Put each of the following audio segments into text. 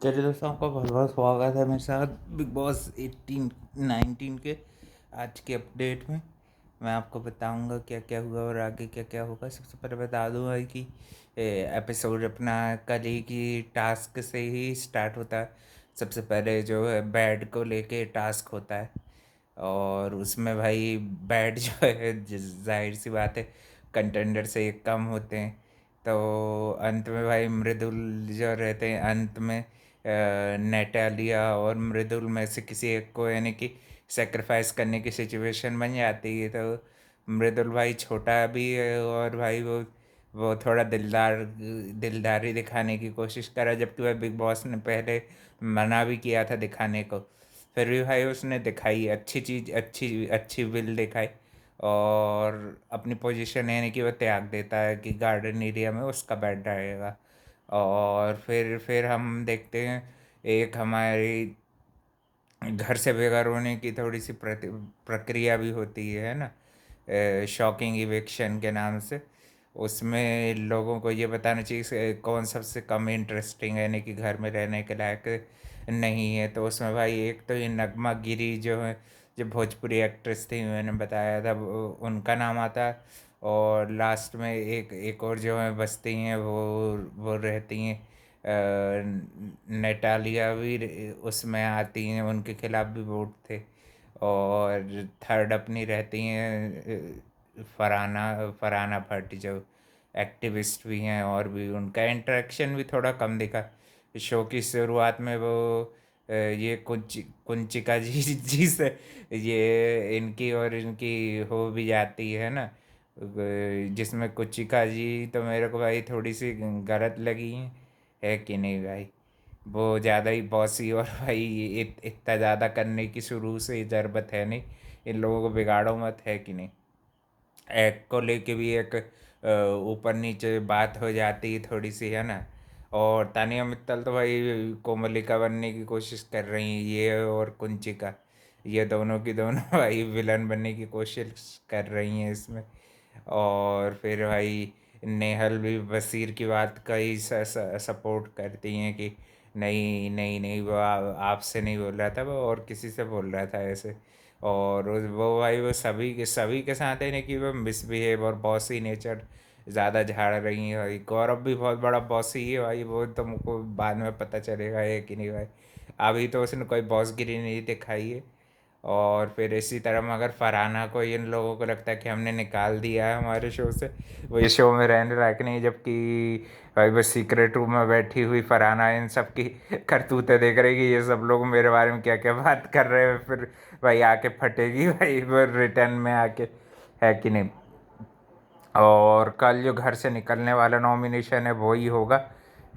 चलिए दोस्तों, आपका बहुत बहुत स्वागत है मेरे साथ बिग बॉस 18-19 के आज के अपडेट में। मैं आपको बताऊंगा क्या क्या हुआ और आगे क्या क्या होगा। सबसे पहले बता दूंगा कि एपिसोड अपना कल ही की टास्क से ही स्टार्ट होता है। सबसे पहले जो है बेड को लेके टास्क होता है, और उसमें भाई बैट जो है जाहिर सी बात है कंटेंडर से एक कम होते हैं। तो अंत में भाई मृदुल जो रहते हैं अंत में, नेटालिया और मृदुल में से किसी एक को यानी कि सेक्रीफाइस करने की सिचुएशन बन जाती है। तो मृदुल भाई छोटा भी है और भाई वो थोड़ा दिलदारी दिखाने की कोशिश करा, जबकि वह बिग बॉस ने पहले मना भी किया था दिखाने को। फिर भी भाई उसने दिखाई अच्छी चीज़, अच्छी अच्छी विल दिखाई, और अपनी पोजीशन यानी कि वो त्याग देता है कि गार्डन एरिया में उसका बेड रहेगा। और फिर हम देखते हैं एक हमारी घर से बेघर होने की थोड़ी सी प्रक्रिया भी होती है ना, शॉकिंग इविक्शन के नाम से। उसमें लोगों को ये बताना चाहिए कौन सबसे कम इंटरेस्टिंग है यानी कि घर में रहने के लायक नहीं है। तो उसमें भाई एक तो ये नगमा गिरी जो है, जो भोजपुरी एक्ट्रेस थी, मैंने बताया था उनका नाम आता है। और लास्ट में एक एक और जो है बसती हैं, वो रहती हैं, नेटालिया भी उसमें आती हैं, उनके खिलाफ भी वोट थे। और थर्ड अपनी रहती हैं फरहाना फरहाना भट्ट, जो एक्टिविस्ट भी हैं, और भी उनका इंटरेक्शन भी थोड़ा कम दिखा। शो की शुरुआत में वो ये कुंचिका जी जी से ये इनकी और इनकी हो भी जाती है ना, जिसमें कुंचिका जी तो मेरे को भाई थोड़ी सी गलत लगी है कि नहीं भाई। वो ज़्यादा ही बॉसी, और भाई इतना ज़्यादा करने की शुरू से ज़रूरत है नहीं। इन लोगों को बिगाड़ो मत, है कि नहीं। एक को लेके भी एक ऊपर नीचे बात हो जाती है थोड़ी सी, है ना। और तानिया मित्तल तो भाई कोमलिका बनने की कोशिश कर रही हैं, ये और कुंचिका, ये दोनों की दोनों भाई विलन बनने की कोशिश कर रही हैं इसमें। और फिर भाई नेहल भी बशीर की बात का ही सपोर्ट करती हैं कि नहीं नहीं नहीं, वो आपसे नहीं बोल रहा था, वो और किसी से बोल रहा था ऐसे। और वो भाई वो सभी के साथ है ना कि वो मिसबिहेव और बॉसी नेचर ज़्यादा झाड़ रही है भाई। गौरव भी बहुत बड़ा बॉसी है भाई, वो तुमको बाद में पता चलेगा है कि नहीं भाई। अभी तो उसने कोई बॉसगिरी नहीं दिखाई है। और फिर इसी तरह अगर फरहाना को इन लोगों को लगता है कि हमने निकाल दिया है हमारे शो से, वो इस शो में रहने लायक नहीं, जबकि भाई बस सीक्रेट रूम में बैठी हुई फरहाना इन सब की करतूतें देख रही कि ये सब लोग मेरे बारे में क्या क्या बात कर रहे हैं। फिर भाई आके फटेगी भाई वो रिटर्न में आके, है कि नहीं। और कल जो घर से निकलने वाला नॉमिनेशन है वो ही होगा,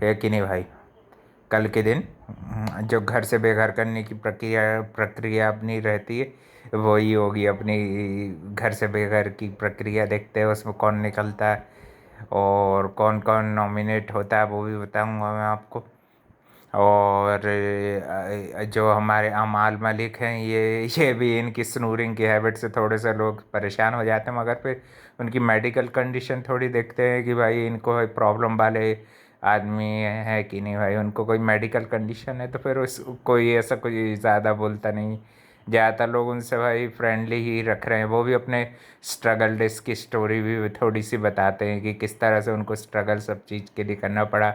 है कि नहीं भाई। कल के दिन जो घर से बेघर करने की प्रक्रिया प्रक्रिया अपनी रहती है वही होगी अपनी। घर से बेघर की प्रक्रिया देखते हैं उसमें कौन निकलता है और कौन कौन नॉमिनेट होता है वो भी बताऊंगा मैं आपको। और जो हमारे अमाल मलिक हैं, ये भी इनकी स्नूरिंग की हैबिट से थोड़े से लोग परेशान हो जाते हैं, मगर फिर उनकी मेडिकल कंडीशन थोड़ी देखते हैं कि भाई इनको कोई प्रॉब्लम वाले आदमी है कि नहीं भाई। उनको कोई मेडिकल कंडीशन है तो फिर उस कोई ऐसा कोई ज़्यादा बोलता नहीं। ज़्यादातर लोग उनसे भाई फ्रेंडली ही रख रहे हैं। वो भी अपने स्ट्रगल डेज की स्टोरी भी थोड़ी सी बताते हैं कि किस तरह से उनको स्ट्रगल सब चीज़ के लिए करना पड़ा।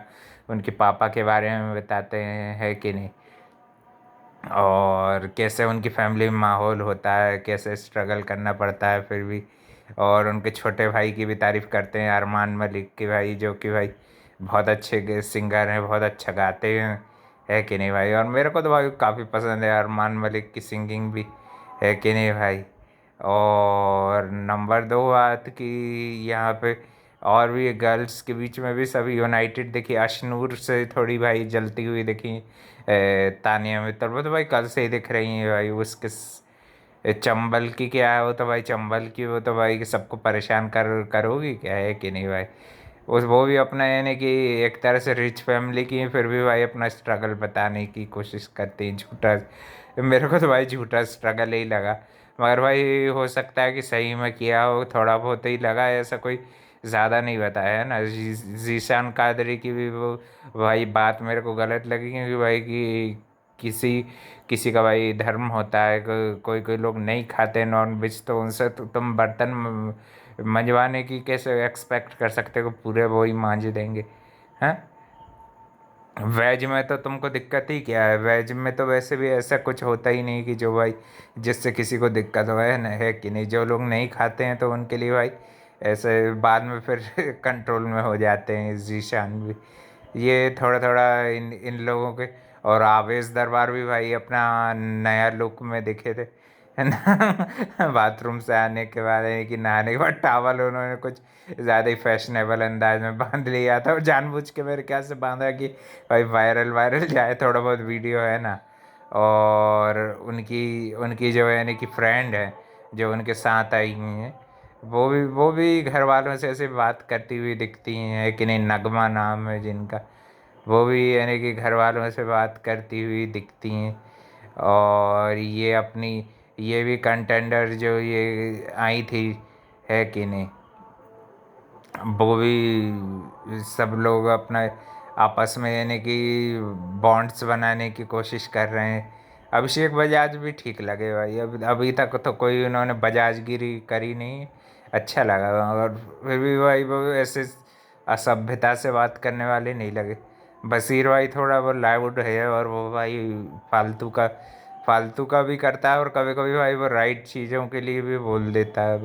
उनके पापा के बारे में बताते हैं, है कि नहीं। और कैसे उनकी फैमिली में माहौल होता है, कैसे स्ट्रगल करना पड़ता है फिर भी। और उनके छोटे भाई की भी तारीफ़ करते हैं, अरमान मलिक की भाई, जो कि भाई बहुत अच्छे सिंगर हैं, बहुत अच्छा गाते हैं, है कि नहीं भाई। और मेरे को तो भाई काफ़ी पसंद है अरमान मलिक की सिंगिंग भी, है कि नहीं भाई। और नंबर दो बात की यहाँ पे, और भी गर्ल्स के बीच में भी सभी यूनाइटेड दिखी। अशनूर से थोड़ी भाई जलती हुई दिखी तानिया मित्तल, वो तो भाई कल से ही दिख रही हैं भाई। उसके चंबल की क्या है, वो तो भाई चंबल की, वो तो भाई सबको परेशान करोगी क्या, है कि नहीं भाई। उस वो भी अपना यानी कि एक तरह से रिच फैमिली की है, फिर भी भाई अपना स्ट्रगल बताने की कोशिश करती हैं झूठा। मेरे को तो भाई झूठा स्ट्रगल ही लगा, मगर भाई हो सकता है कि सही में किया हो, थोड़ा बहुत ही लगा ऐसा कोई ज़्यादा नहीं बताया है ना। जीशान कादरी की भी वो भाई बात मेरे को गलत लगी, क्योंकि भाई कि किसी किसी का भाई धर्म होता है, कोई कोई लोग नहीं खाते नॉन वेज, तो उनसे तो तुम बर्तन मंजवाने की कैसे एक्सपेक्ट कर सकते हो, पूरे वो ही मांज देंगे। हैं? वेज में तो तुमको दिक्कत ही क्या है? वेज में तो वैसे भी ऐसा कुछ होता ही नहीं कि जो भाई जिससे किसी को दिक्कत हो, है ना, है कि नहीं? जो लोग नहीं खाते हैं तो उनके लिए भाई ऐसे बाद में फिर कंट्रोल में हो जाते हैं जीशान भी। ये थोड़ा थोड़ा इन इन लोगों के। और आवेश दरबार भी भाई अपना नया लुक में दिखे थे, है ना। बाथरूम से आने के बाद, यानी कि नहाने के बाद टावल उन्होंने कुछ ज़्यादा ही फैशनेबल अंदाज में बांध लिया था, और जानबूझ के मेरे ख्याल से बांधा कि भाई वायरल वायरल जाए थोड़ा बहुत वीडियो, है ना। और उनकी उनकी जो है, यानी कि फ्रेंड है जो उनके साथ आई हुई हैं, वो भी घर वालों से ऐसे बात करती हुई दिखती हैं कि नहीं, नगमा नाम है जिनका। वो भी यानी कि घर वालों से बात करती हुई दिखती हैं। और ये भी कंटेंडर जो ये आई थी, है कि नहीं, वो भी सब लोग अपना आपस में यानी कि बॉन्ड्स बनाने की कोशिश कर रहे हैं। अभिषेक बजाज भी ठीक लगे भाई, अभी तक तो कोई उन्होंने बजाजगिरी करी नहीं। अच्छा लगा। और फिर भी भाई वो ऐसे असभ्यता से बात करने वाले नहीं लगे। बशीर भाई थोड़ा वो लाउड है, और वो भाई फालतू का भी करता है, और कभी कभी भाई वो राइट चीज़ों के लिए भी बोल देता है।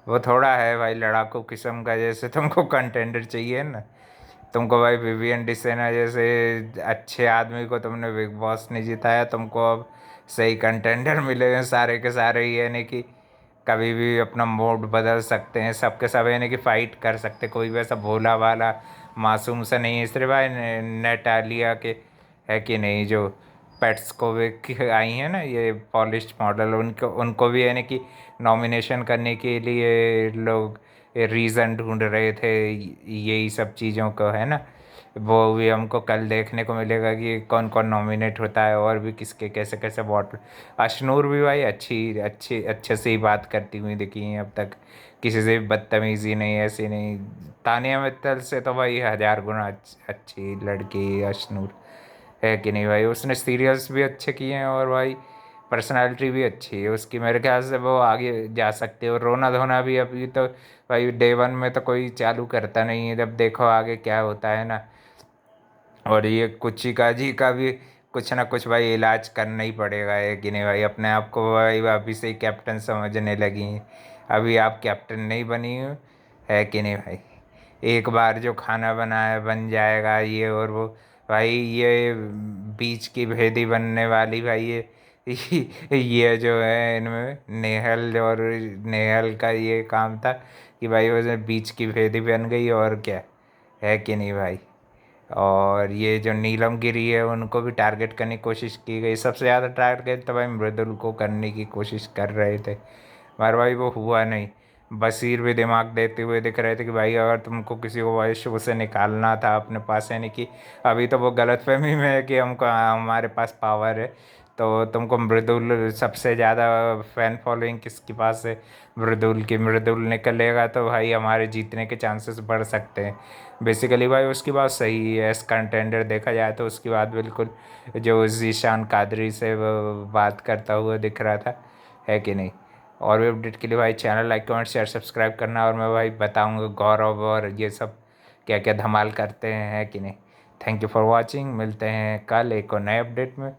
वो थोड़ा है भाई लड़ाकू किस्म का, जैसे तुमको कंटेंडर चाहिए ना। तुमको भाई विवियन डिसेना जैसे अच्छे आदमी को तुमने बिग बॉस ने जिताया, तुमको अब सही कंटेंडर मिले हैं सारे के सारे, यानी कि कभी भी अपना मूड बदल सकते हैं, सबके सब यानी कि फाइट कर सकते, कोई वैसा भोला वाला मासूम सा नहीं है। सिर्फ भाई नेटालिया के, है कि नहीं, जो पेट्स को भी आई हैं ना, ये पॉलिश्ड मॉडल, उनको उनको भी यानी कि नॉमिनेशन करने के लिए लोग रीज़न ढूंढ रहे थे, यही सब चीज़ों को, है ना। वो भी हमको कल देखने को मिलेगा कि कौन कौन नॉमिनेट होता है, और भी किसके कैसे कैसे वोट। अशनूर भी भाई अच्छे से ही बात करती हुई दिखी है अब तक, किसी से भी बदतमीजी नहीं, ऐसी नहीं। तानिया मित्तल से तो भाई हजार गुना अच्छी लड़की है अशनूर, है कि नहीं भाई? उसने सीरियल्स भी अच्छे किए हैं, और भाई पर्सनालिटी भी अच्छी है उसकी, मेरे ख्याल से वो आगे जा सकती है। और रोना धोना भी अभी तो भाई डे वन में तो कोई चालू करता नहीं है, जब देखो आगे क्या होता है ना। और ये कुचिका जी का भी कुछ ना कुछ भाई इलाज करना ही पड़ेगा, है कि नहीं भाई? अपने आप को भाई अभी से ही कैप्टन समझने लगी हैं। अभी आप कैप्टन नहीं बनी हो, है कि नहीं भाई? एक बार जो खाना बनाया बन जाएगा ये और वो। भाई ये बीच की भेदी बनने वाली भाई, ये जो है इनमें नेहल का ये काम था कि भाई वो बीच की भेदी बन गई, और क्या, है कि नहीं भाई? और ये जो नीलम गिरी है उनको भी टारगेट करने की कोशिश की गई, सबसे ज़्यादा टारगेट तो भाई मृदुल को करने की कोशिश कर रहे थे, मगर भाई वो हुआ नहीं। बशीर भी दिमाग देते हुए दिख रहे थे कि भाई अगर तुमको किसी को भाई शो से निकालना था अपने पास, यानी कि अभी तो वो गलतफहमी में है कि हमको हमारे पास पावर है, तो तुमको मृदुल सबसे ज़्यादा फैन फॉलोइंग किसके पास है? मृदुल की। मृदुल निकलेगा तो भाई हमारे जीतने के चांसेस बढ़ सकते हैं। बेसिकली भाई उसकी बात सही है, एस कंटेंडर देखा जाए तो उसकी बात बिल्कुल, जो जीशान कादरी से वो बात करता हुआ दिख रहा था, है कि नहीं? और भी अपडेट के लिए भाई channel like comment share subscribe करना, और मैं भाई बताऊंगा गौरव और ये सब क्या क्या धमाल करते हैं, है कि नहीं? थैंक यू फॉर वॉचिंग, मिलते हैं कल एक और नए अपडेट में।